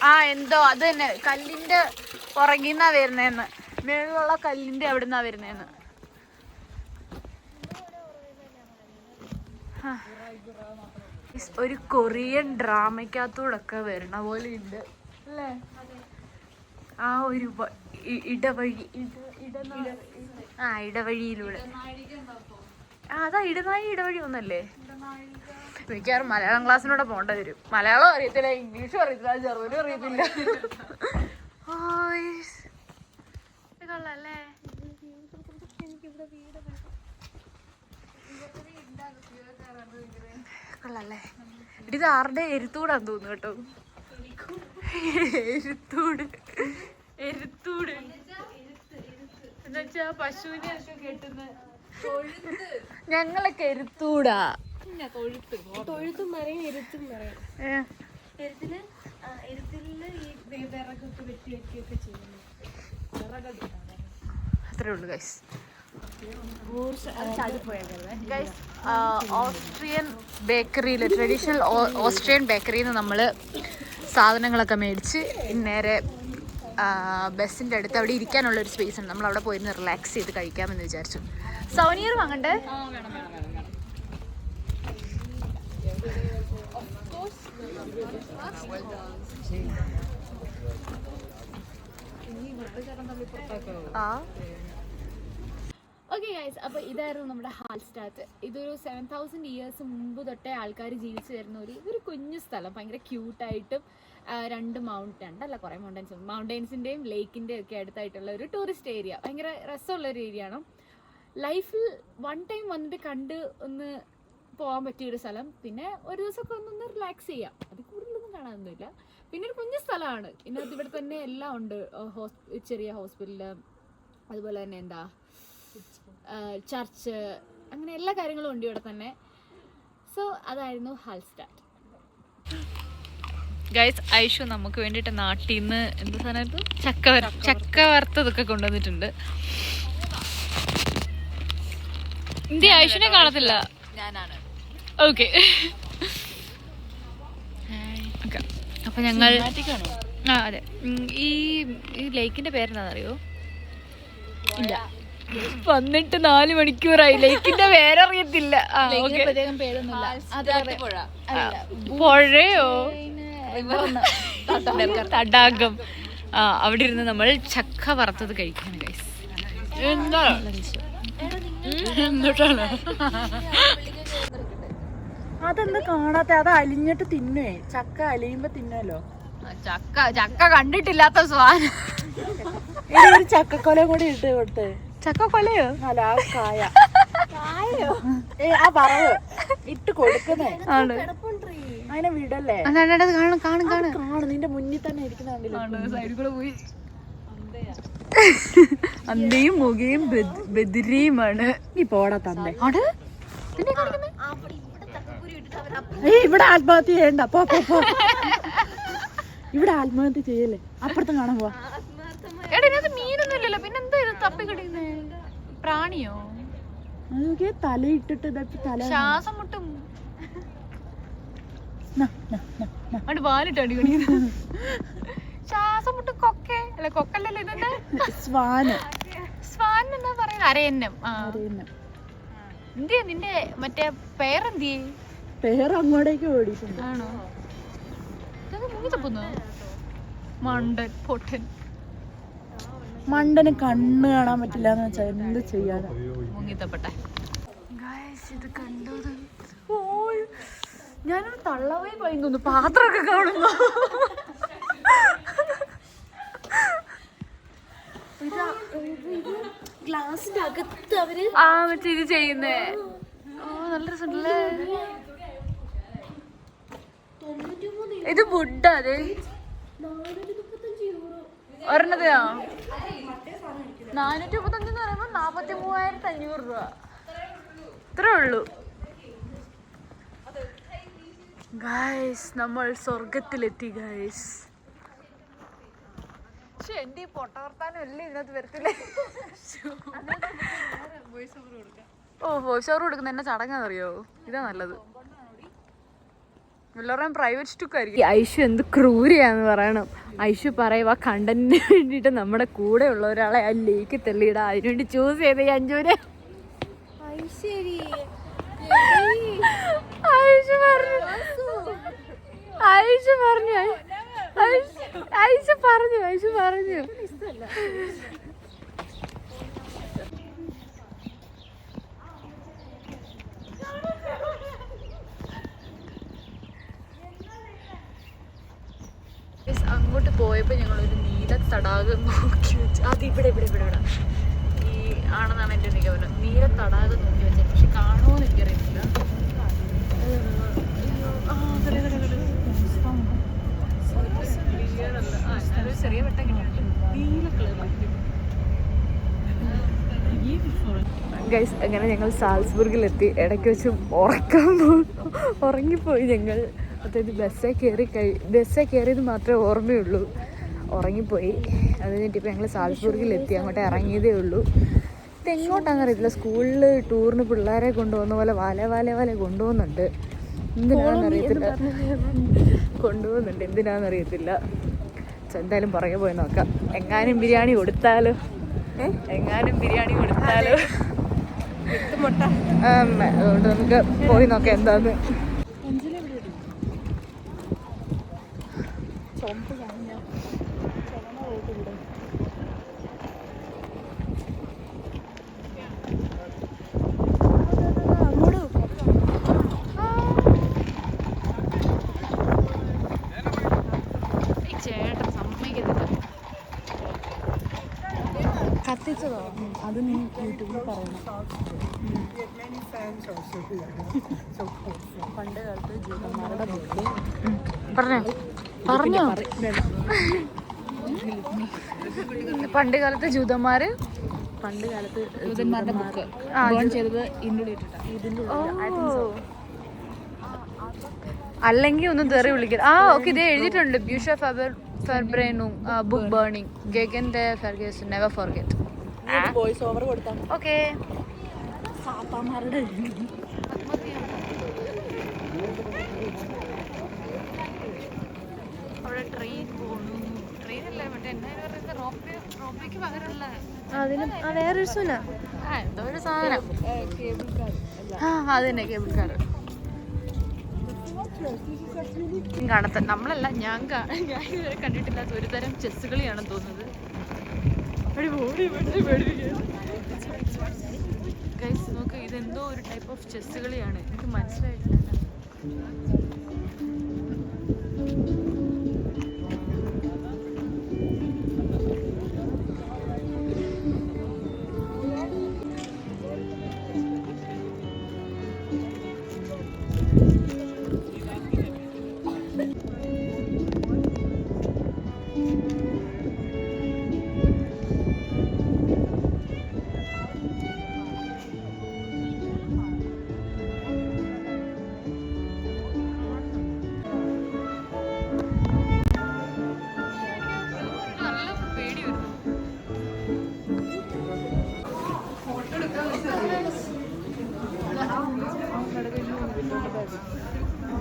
ആ എന്തോ അത് തന്നെ കല്ലിന്റെ പുറകിന്നാ വരുന്നേന്ന്, മേളിലുള്ള കല്ലിന്റെ എവിടുന്നാ വരുന്നേന്ന്. ഒരു കൊറിയൻ ഡ്രാമയ്ക്കകത്തൂടൊക്കെ വരണ പോലെ ഉണ്ട് അല്ലേ? ആ ഒരു ഇടവഴി, ഇടവഴിയിലൂടെ. അതാ ഇടവഴി ഒന്നല്ലേ? മിക്കവാറും മലയാളം ക്ലാസ്സിനോടെ പോകേണ്ട വരും. മലയാളം അറിയത്തില്ല, ഇംഗ്ലീഷും അറിയത്തില്ല, ജർമ്മനും അറിയത്തില്ല. കൊള്ളാല്ലേ? കൊള്ളാല്ലേ? ഇത് ആരുടെ എരുത്തൂടാന്ന് തോന്നുന്നു കേട്ടോ. എരുത്തൂട് എന്നുവെച്ചാ പശുവിനെ ഒക്കെ കെട്ടുന്ന ഞങ്ങളൊക്കെ എരുത്തൂടാ. തൊഴുത്തും പറയും എരുത്തും പറയും. എരുത്തില് ഈ വിറകൊക്കെ വെട്ടി വെക്കുകയൊക്കെ ചെയ്യുന്നു. അത്രേ ഉള്ളൂ ഗൈസ്. ഓസ്ട്രിയൻ ബേക്കറിയിൽ, ട്രഡീഷണൽ ഓസ്ട്രിയൻ ബേക്കറിയിൽ നിന്ന് നമ്മൾ സാധനങ്ങളൊക്കെ മേടിച്ച് നേരെ ബസ്സിൻ്റെ അടുത്ത് അവിടെ ഇരിക്കാനുള്ളൊരു സ്പേസ് ഉണ്ട്. നമ്മൾ അവിടെ പോയിരുന്ന് റിലാക്സ് ചെയ്ത് കഴിക്കാമെന്ന് വിചാരിച്ചു. സൗനീർ വാങ്ങണ്ടേ? ഓക്കെ ഗൈസ്, അപ്പോൾ ഇതായിരുന്നു നമ്മുടെ ഹാൽസ്റ്റാറ്റ്. ഇതൊരു 7000 years മുമ്പ് തൊട്ടേ ആൾക്കാർ ജീവിച്ചു വരുന്ന ഒരു കുഞ്ഞു സ്ഥലം. ഭയങ്കര ക്യൂട്ടായിട്ടും രണ്ട് കുറേ മൗണ്ടൻസിൻ്റെയും ലേക്കിൻ്റെയും ഒക്കെ അടുത്തായിട്ടുള്ള ഒരു ടൂറിസ്റ്റ് ഏരിയ. ഭയങ്കര രസമുള്ളൊരു ഏരിയ ആണ്. ലൈഫിൽ വൺ ടൈം വന്നിട്ട് കണ്ട് ഒന്ന് പോകാൻ പറ്റിയൊരു സ്ഥലം. പിന്നെ ഒരു ദിവസമൊക്കെ ഒന്ന് റിലാക്സ് ചെയ്യാം. അത് കൂടുതലൊന്നും കാണാനൊന്നുമില്ല. പിന്നെ ഒരു കുഞ്ഞു സ്ഥലമാണ്. പിന്നെ ഇവിടെ തന്നെ എല്ലാം ഉണ്ട്. ചെറിയ ഹോസ്പിറ്റല്, അതുപോലെ തന്നെ ചർച്ച്, അങ്ങനെ എല്ലാ കാര്യങ്ങളും ഉണ്ട് ഇവിടെ തന്നെ. സോ അതായിരുന്നു ഹാൽസ്റ്റാറ്റ്. ഗൈസ്, ഐഷു നമുക്ക് വേണ്ടിയിട്ട് നാട്ടിൽ നിന്ന് എന്ത് സാധനമായിരുന്നു, ചക്ക വറുത്തതൊക്കെ കൊണ്ടുവന്നിട്ടുണ്ട്. ഇന്ത്യ ഐഷുവിനെ കാണത്തില്ല, ഞാനാണ്. ഓക്കെ, അപ്പൊ ഞങ്ങൾ അതെ. ഈ ലേക്കിന്റെ പേരെന്താണെന്നറിയോ? ഇല്ല, വന്നിട്ട് 4 മണിക്കൂറായി. ലേക്കിന്റെ പേരറിയത്തില്ല. പുഴയോ തടാകം. അവിടെ ഇരുന്ന് നമ്മൾ ചക്ക വറുത്തത് കഴിക്കാണ് ഗൈസ്. എന്താണ് അതെന്താ കാണാത്ത? അത് അലിഞ്ഞിട്ട് തിന്നുവേ. ചക്ക അലിയുമ്പോ തിന്നല്ലോ. ചക്ക കണ്ടിട്ടില്ലാത്ത സ്വാദ്. ഒരു ചക്കക്കൊല കൂടി ഇട്ട് കൊടുത്ത്. ചക്കക്കൊലയോ? അല്ല, ആ കായോ ആ പറവ് ഇട്ട് കൊടുക്കുന്നേ. അതിനെ വിടല്ലേ? കാണും, നിന്റെ മുന്നിൽ തന്നെ ഇരിക്കുന്ന പോയി. അന്തയും മുഖയും ബദിരിയുമാണ്. നീ പോടാ തന്നെ. ഇവിടെ ആത്മഹത്യ ചെയ്യണ്ട. ഇവിടെ ആത്മഹത്യ ചെയ്യല്ലേ. അപ്പുറത്തും കാണാൻ പോവാ. മീനൊന്നും ഇല്ലല്ലോ, പിന്നെന്താ ഇത് തപ്പിക്കടിക്കുന്നേ? പ്രാണിയോ? അതൊക്കെ തലയിട്ടിട്ട് തല ശ്വാസം മുട്ടും. വാലിട്ട് അടിക്കണ ശ്വാസം മുട്ടും. കൊക്കല്ലല്ലോ ഇതെന്താ? സ്വാൻ എന്നാ പറയുന്നത്? അരയന്നം. എന്തിയാ നിന്റെ മറ്റേ പേരെന്തിയേ? പേര് അങ്ങോട്ടേക്ക് ഓടിക്കുന്നു. ആണോ? മുങ്ങി തപ്പുന്നു. മണ്ടൻ പൊട്ടൻ. മണ്ടന് കണ്ണ് കാണാൻ പറ്റില്ല എന്ന് വെച്ചാൽ എന്ത് ചെയ്യാനാ? മുങ്ങിത്തപ്പട്ടെ. ഇത് കണ്ടത് ഞാനൊരു തള്ളവായി പോയി തോന്നുന്നു. പാത്രമൊക്കെ കാണുന്നു. ഗ്ലാസിന്റെ അകത്ത് അവര് മറ്റേ ഇത് ചെയ്യുന്നേ. നല്ല രസമുണ്ടല്ലേ. ഇത് വുഡ്. അതെ, ഒരെണ്ണത്തിനാ 435 എന്ന് പറയുമ്പോ 43,500 രൂപ. ഇത്രേ ഉള്ളൂ ഗൈസ്. നമ്മൾ സ്വർഗത്തിലെത്തി ഗൈസ്. പക്ഷെ എന്റെ ഈ പൊട്ടവർത്താനം എല്ലാം ഇതിനകത്ത് വരത്തില്ലേ? വോയിസ് ഓവർ കൊടുക്കുന്ന എന്നെ ചടങ്ങാന്നറിയോ? ഇതാ നല്ലത്. എല്ലാവരുടെയും പ്രൈവറ്റ് സ്റ്റുക്ക് ആയിരിക്കും. ഐഷു എന്ത് ക്രൂരിയാന്ന് പറയണം. ഐഷു പറയുക കണ്ടന്റിന് വേണ്ടിയിട്ട് നമ്മുടെ കൂടെ ഉള്ള ഒരാളെ ആ ലേക്ക് തള്ളിയിടാം, അതിനുവേണ്ടി ചൂസ് ചെയ്ത് ഈ അഞ്ജുവിനെ. ഐഷു പറഞ്ഞു അങ്ങോട്ട് പോയപ്പോൾ ഞങ്ങളൊരു നീല തടാകം നോക്കി വെച്ചു. അത് ഇവിടെ ഈ ആണെന്നാണ് എൻ്റെ നിഗമനം. നീല തടാകം നോക്കി വെച്ചത്, പക്ഷെ കാണുമോ എന്ന് എനിക്കറിയത്തില്ല. ചെറിയ വെട്ടം കിട്ടിയിട്ടുണ്ട്. നീല കളർ ഗൈസ്. അങ്ങനെ ഞങ്ങൾ സാൽസ്ബുർഗിലെത്തി. ഇടയ്ക്ക് വെച്ച് ഉറങ്ങിപ്പോയി ഞങ്ങൾ. അതായത് ബസ്സേ കയറിയത് മാത്രമേ ഓർമ്മയുള്ളൂ. ഉറങ്ങിപ്പോയി. അത് കഴിഞ്ഞിട്ട് ഇപ്പോൾ ഞങ്ങൾ സാൽസ്ബുർഗിലെത്തി. അങ്ങോട്ട് ഇറങ്ങിയതേ ഉള്ളൂ. ഇതെങ്ങോട്ടാണെന്ന് അറിയത്തില്ല. സ്കൂളിൽ ടൂറിന് പിള്ളേരെ കൊണ്ടുപോകുന്ന പോലെ വാല കൊണ്ടുപോകുന്നുണ്ട്. എന്തിനാണെന്നറിയത്തില്ല. എന്തിനാണെന്നറിയത്തില്ല. എന്തായാലും പുറകെ പോയി നോക്കാം. എങ്ങാനും ബിരിയാണി കൊടുത്താലോ അതുകൊണ്ട് നമുക്ക് പോയി നോക്കാം എന്താന്ന്. കത്തിച്ചതോ? അത് നീ യൂട്യൂബിൽ പറയണം. പണ്ട് കാലത്ത് ജൂതന്മാരുടെ ബുക്ക് പറഞ്ഞോ പണ്ട് കാലത്ത് ജൂതന്മാരുടെ ബുക്ക് ചെയ്തത് അല്ലെങ്കിൽ ഒന്നും തെറി വിളിക്കരുത്. ഓക്കെ, ഇത് എഴുതിയിട്ടുണ്ട്. ബ്യൂഷ Verbrenung, book burning, gegen der Vergessen, never forget. Voice over കൊടുത്താൽ ഓക്കെ. അവിടെ ട്രെയിൻ പോകുന്നു. ട്രെയിനല്ലേ മറ്റേ എന്നാ റോപ്പിക്ക് പകരമുള്ള അതിന് വേറൊരു സുന എന്തോ ഒരു സാധനം. അത് തന്നെ കേബിൾ കാർ. കാണത്ത നമ്മളല്ല, ഞാൻ ഇതുവരെ കണ്ടിട്ടില്ലാത്ത ഒരു തരം ചെസ് കളിയാണെന്ന് തോന്നുന്നത്. ഗൈസ് നോക്ക്, ഇതെന്തോ ഒരു ടൈപ്പ് ഓഫ് ചെസ് കളിയാണ്. എനിക്ക് മനസ്സിലായിട്ടില്ല.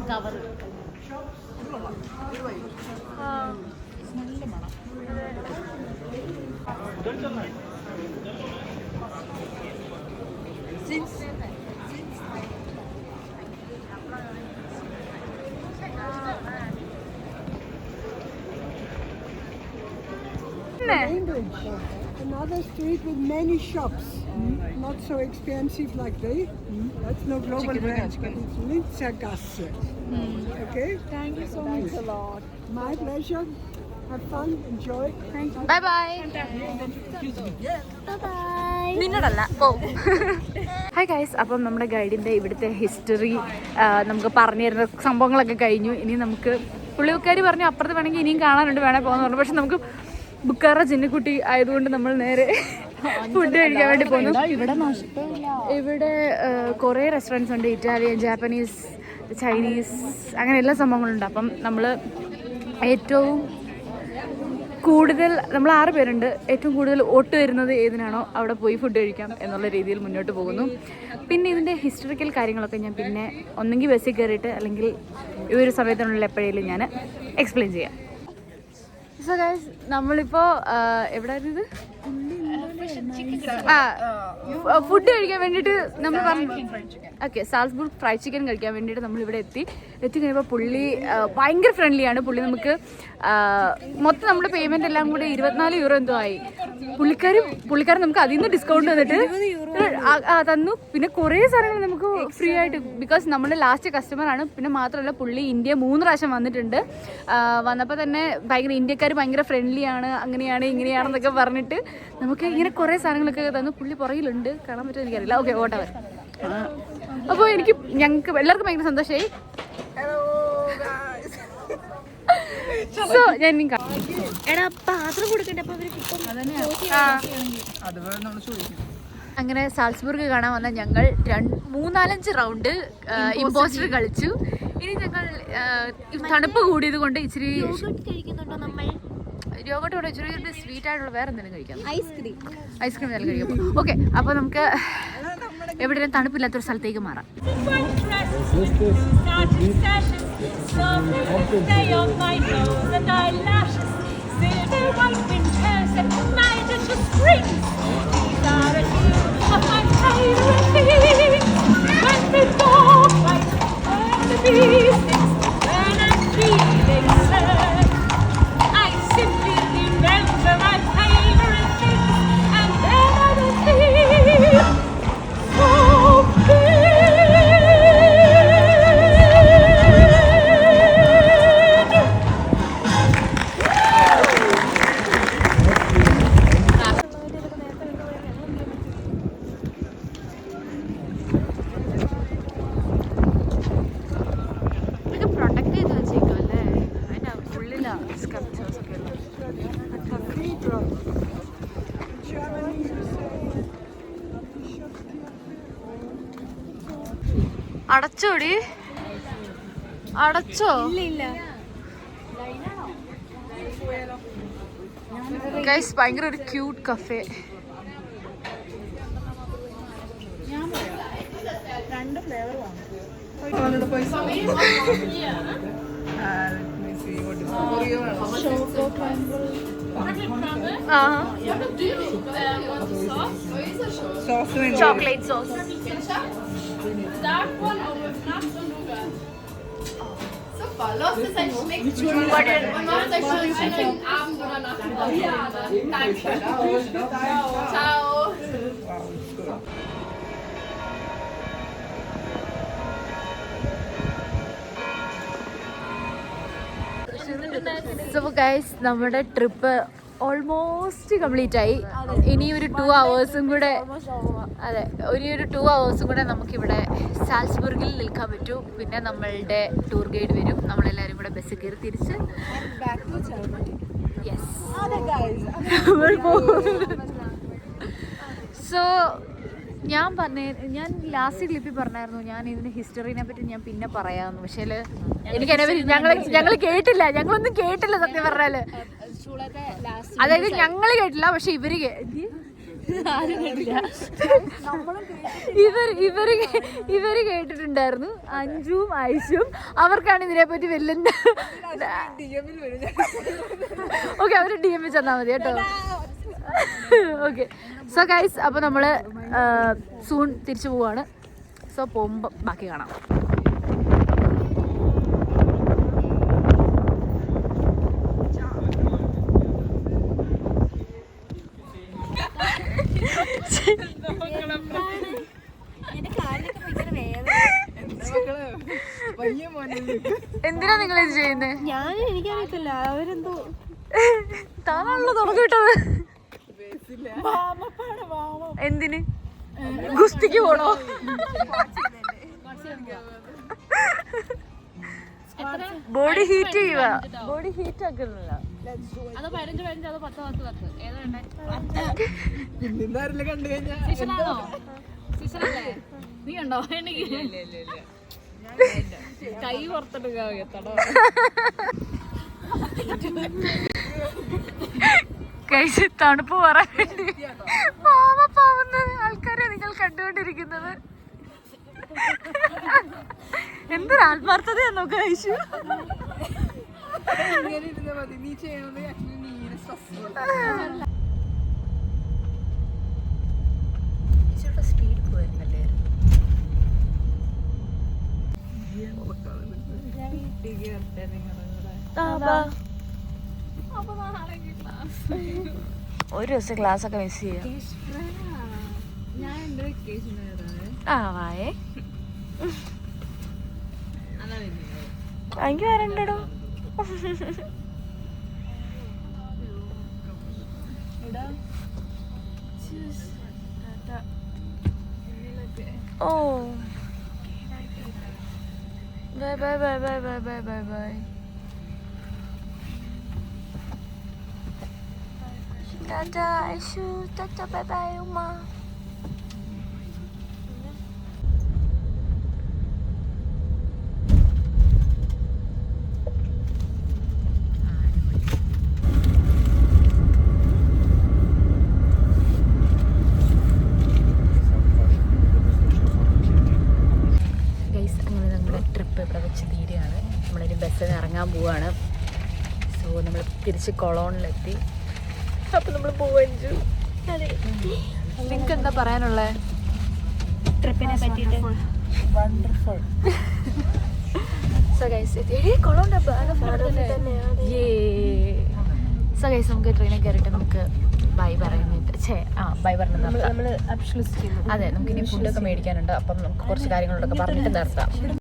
കവർ നല്ല മണം. Another street with many shops, not so expensive like they. That's no global brand, but it's Linzergasse. Okay? Thank you so much a lot. My pleasure. Have fun, enjoy. Bye bye. നിന്നോടല്ല പോ. Hi guys. അപ്പം നമ്മുടെ ഗൈഡിൻ്റെ ഇവിടുത്തെ ഹിസ്റ്ററി നമുക്ക് പറഞ്ഞു തരുന്ന സംഭവങ്ങളൊക്കെ കഴിഞ്ഞു. ഇനി നമുക്ക് പുള്ളിക്കാർ പറഞ്ഞു അപ്പുറത്ത് വേണമെങ്കിൽ ഇനിയും കാണാനുണ്ട്, വേണേൽ പോകാമെന്ന് പറഞ്ഞു. പക്ഷെ നമുക്ക് ബുക്കാറ ചിന്നക്കുട്ടി ആയതുകൊണ്ട് നമ്മൾ നേരെ ഫുഡ് കഴിക്കാൻ വേണ്ടി പോകുന്നു. ഇവിടെ കുറേ റെസ്റ്റോറൻറ്റ്സ് ഉണ്ട്. ഇറ്റാലിയൻ, ജാപ്പനീസ്, ചൈനീസ്, അങ്ങനെ എല്ലാ സംഭവങ്ങളുണ്ട്. അപ്പം നമ്മൾ ഏറ്റവും കൂടുതൽ നമ്മൾ 6 പേരുണ്ട്, ഏറ്റവും കൂടുതൽ വോട്ട് വരുന്നത് ഏതിനാണോ അവിടെ പോയി ഫുഡ് കഴിക്കാം എന്നുള്ള രീതിയിൽ മുന്നോട്ട് പോകുന്നു. പിന്നെ ഇതിൻ്റെ ഹിസ്റ്ററിക്കൽ കാര്യങ്ങളൊക്കെ ഞാൻ പിന്നെ ഒന്നെങ്കിൽ ബസ്സിൽ കയറിയിട്ട് അല്ലെങ്കിൽ ഈ ഒരു സമയത്തിനുള്ളിൽ എപ്പോഴേലും ഞാൻ എക്സ്പ്ലെയിൻ ചെയ്യാം. സോ ഗൈസ്, നമ്മളിപ്പോൾ എവിടെയായിരുന്നു ഇത്? ഫുഡ് കഴിക്കാൻ വേണ്ടിയിട്ട് നമ്മൾ പറഞ്ഞു. ഓക്കെ, സാൽസ്ബുർഗ് ഫ്രൈഡ് ചിക്കൻ കഴിക്കാൻ വേണ്ടിയിട്ട് നമ്മളിവിടെ എത്തിക്കഴിഞ്ഞപ്പോൾ പുള്ളി ഭയങ്കര ഫ്രണ്ട്ലിയാണ്. പുള്ളി നമുക്ക് മൊത്തം നമ്മുടെ പേയ്മെൻറ്റ് എല്ലാം കൂടെ 24 യൂറോ എന്തോ ആയി. പുള്ളിക്കാരൻ നമുക്ക് അതിൽ നിന്ന് ഡിസ്കൗണ്ട് തന്നിട്ട് തന്നു. പിന്നെ കുറേ സാധനങ്ങൾ നമുക്ക് ഫ്രീ ആയിട്ട്, ബിക്കോസ് നമ്മുടെ ലാസ്റ്റ് കസ്റ്റമറാണ്. പിന്നെ മാത്രമല്ല പുള്ളി ഇന്ത്യ 3 പ്രാവശ്യം വന്നിട്ടുണ്ട്. വന്നപ്പോൾ തന്നെ ഭയങ്കര ഇന്ത്യക്കാർ ഭയങ്കര ഫ്രണ്ട്ലിയാണ്, അങ്ങനെയാണ് ഇങ്ങനെയാണെന്നൊക്കെ പറഞ്ഞിട്ട് നമുക്ക് ഇങ്ങനെ കുറേ സാധനങ്ങളൊക്കെ തന്നു. പുള്ളി പുറകിലുണ്ട്, കാണാൻ പറ്റുമോ എനിക്കറിയില്ല. ഓക്കെ, വോട്ടവർ. അപ്പോൾ ഞങ്ങൾക്ക് എല്ലാവർക്കും ഭയങ്കര സന്തോഷമായി. സോ ഞാൻ എടാ പാത്രം കൊടുക്കട്ടെ. അങ്ങനെ സാൽസ്ബുർഗ് കാണാൻ വന്ന ഞങ്ങൾ 3-4 റൗണ്ട് ഇമ്പോസ്റ്റർ കളിച്ചു. ഇനി ഞങ്ങൾ തണുപ്പ് കൂടിയത് കൊണ്ട് ഇച്ചിരി കഴിക്കുന്നുണ്ടോ നമ്മൾ? യോഗട്ട് കൂടെ ഇച്ചിരി സ്വീറ്റ് ആയിട്ടുള്ള വേറെ എന്തെങ്കിലും കഴിക്കാം. ഐസ്ക്രീം എന്തെങ്കിലും കഴിക്കാം. ഓക്കെ, അപ്പോൾ നമുക്ക് എവിടെയും തണുപ്പില്ലാത്തൊരു സ്ഥലത്തേക്ക് മാറാം. അടച്ചോടി, അടച്ചോ? ഗൈസ്, ഭയങ്കര ഒരു cute cafe. Chocolate sauce. Dark one or with nuts und Nougat? Super, los ist ein Schmeck. Macht euch schon einen schönen Abend oder Nachmittag. Ja, danke. Ciao. So guys, നമ്മുടെ ട്രിപ്പ് ഓൾമോസ്റ്റ് കംപ്ലീറ്റ് ആയി. ഇനി ഒരു 2 hours കൂടെ, അതെ, ഒരു 2 hours കൂടെ നമുക്കിവിടെ സാൽസ്ബുർഗിൽ നിൽക്കാൻ പറ്റൂ. പിന്നെ നമ്മളുടെ ടൂർ ഗൈഡ് വരും, നമ്മളെല്ലാവരും കൂടെ ബസ്സിൽ കയറി തിരിച്ച് സോ ഞാൻ ലാസ്റ്റ് ക്ലിപ്പിൽ പറഞ്ഞായിരുന്നു ഞാൻ ഇതിന് ഹിസ്റ്ററിനെ പറ്റി ഞാൻ പിന്നെ പറയാമെന്ന്. പക്ഷേ എനിക്കതിനെ പറ്റി ഞങ്ങൾ കേട്ടില്ല, ഞങ്ങളൊന്നും കേട്ടില്ല സത്യം പറഞ്ഞാല്. അതായത് ഞങ്ങൾ കേട്ടില്ല, പക്ഷെ ഇവര് ഇവര് കേട്ടിട്ടുണ്ടായിരുന്നു. അഞ്ജുവും ആയിഷും, അവർക്കാണ് ഇതിനെപ്പറ്റി വലിയ ഓക്കെ, അവര് DM ചെന്നാൽ മതി കേട്ടോ. ഓക്കെ, സോ ഗൈസ്, അപ്പോൾ നമ്മൾ സൂൺ തിരിച്ചു പോവാണ്. സോ പോകുമ്പോൾ ബാക്കി കാണാം. എന്തിനാ നിങ്ങൾ ഇത് ചെയ്യുന്നത്? എനിക്കറിയത്തില്ല, അവരെന്തോ താനാണല്ലോ തുടങ്ങിട്ടത്. എന്തിന്? ഗുസ്തിക്ക് പോണോ? ബോഡി ഹീറ്റ് ചെയ്യുക, ബോഡി ഹീറ്റ് ആക്കുന്നില്ല. അത് 15 അത് 10 ഏതാ നീ ഉണ്ടോ? എനിക്ക് കൈ പുറത്തിട്ട് കഴിച്ച് തണുപ്പ് പറയാൻ വേണ്ടി പാവുന്ന ആൾക്കാരെ നിങ്ങൾ കണ്ടുകൊണ്ടിരിക്കുന്നത്. എന്തൊരു ആത്മാർത്ഥതയാ നോക്ക കഴിച്ചു. സ്പീഡ് പോയിരുന്നല്ലേ? ഒരു ദിവസം ക്ലാസ് ഒക്കെ മിസ് ചെയ്യാം. ആ വായേ എനിക്ക് വരണ്ടോ? ഓ bye bye bye bye bye bye bye bye. Tata Aishu, tata bye bye ഉമ്മ. ഇവിടെ വെച്ച് തീരുകയാണ്. നമ്മളൊരു ബസ്സിൽ ഇറങ്ങാൻ പോവാണ്. സോ നമ്മൾ തിരിച്ച് കൊളോണിലെത്തി. അപ്പം നമ്മൾ പോവഞ്ചു. നിങ്ങൾക്ക് എന്താ പറയാനുള്ളത് ട്രിപ്പിനെ പറ്റിയിട്ട്? വണ്ടർഫുൾ. സോ ഗൈസ് കൊളോണിൻ്റെ സോ ഗൈസ് നമുക്ക് ട്രെയിനിൽ കയറിയിട്ട് നമുക്ക് ബൈ പറയുന്നുണ്ട്. ബൈ പറഞ്ഞത് അതെ, നമുക്കിനി ഫുഡൊക്കെ മേടിക്കാനുണ്ട്. അപ്പം നമുക്ക് കുറച്ച് കാര്യങ്ങളൊക്കെ പറഞ്ഞിട്ട് നിർത്താം.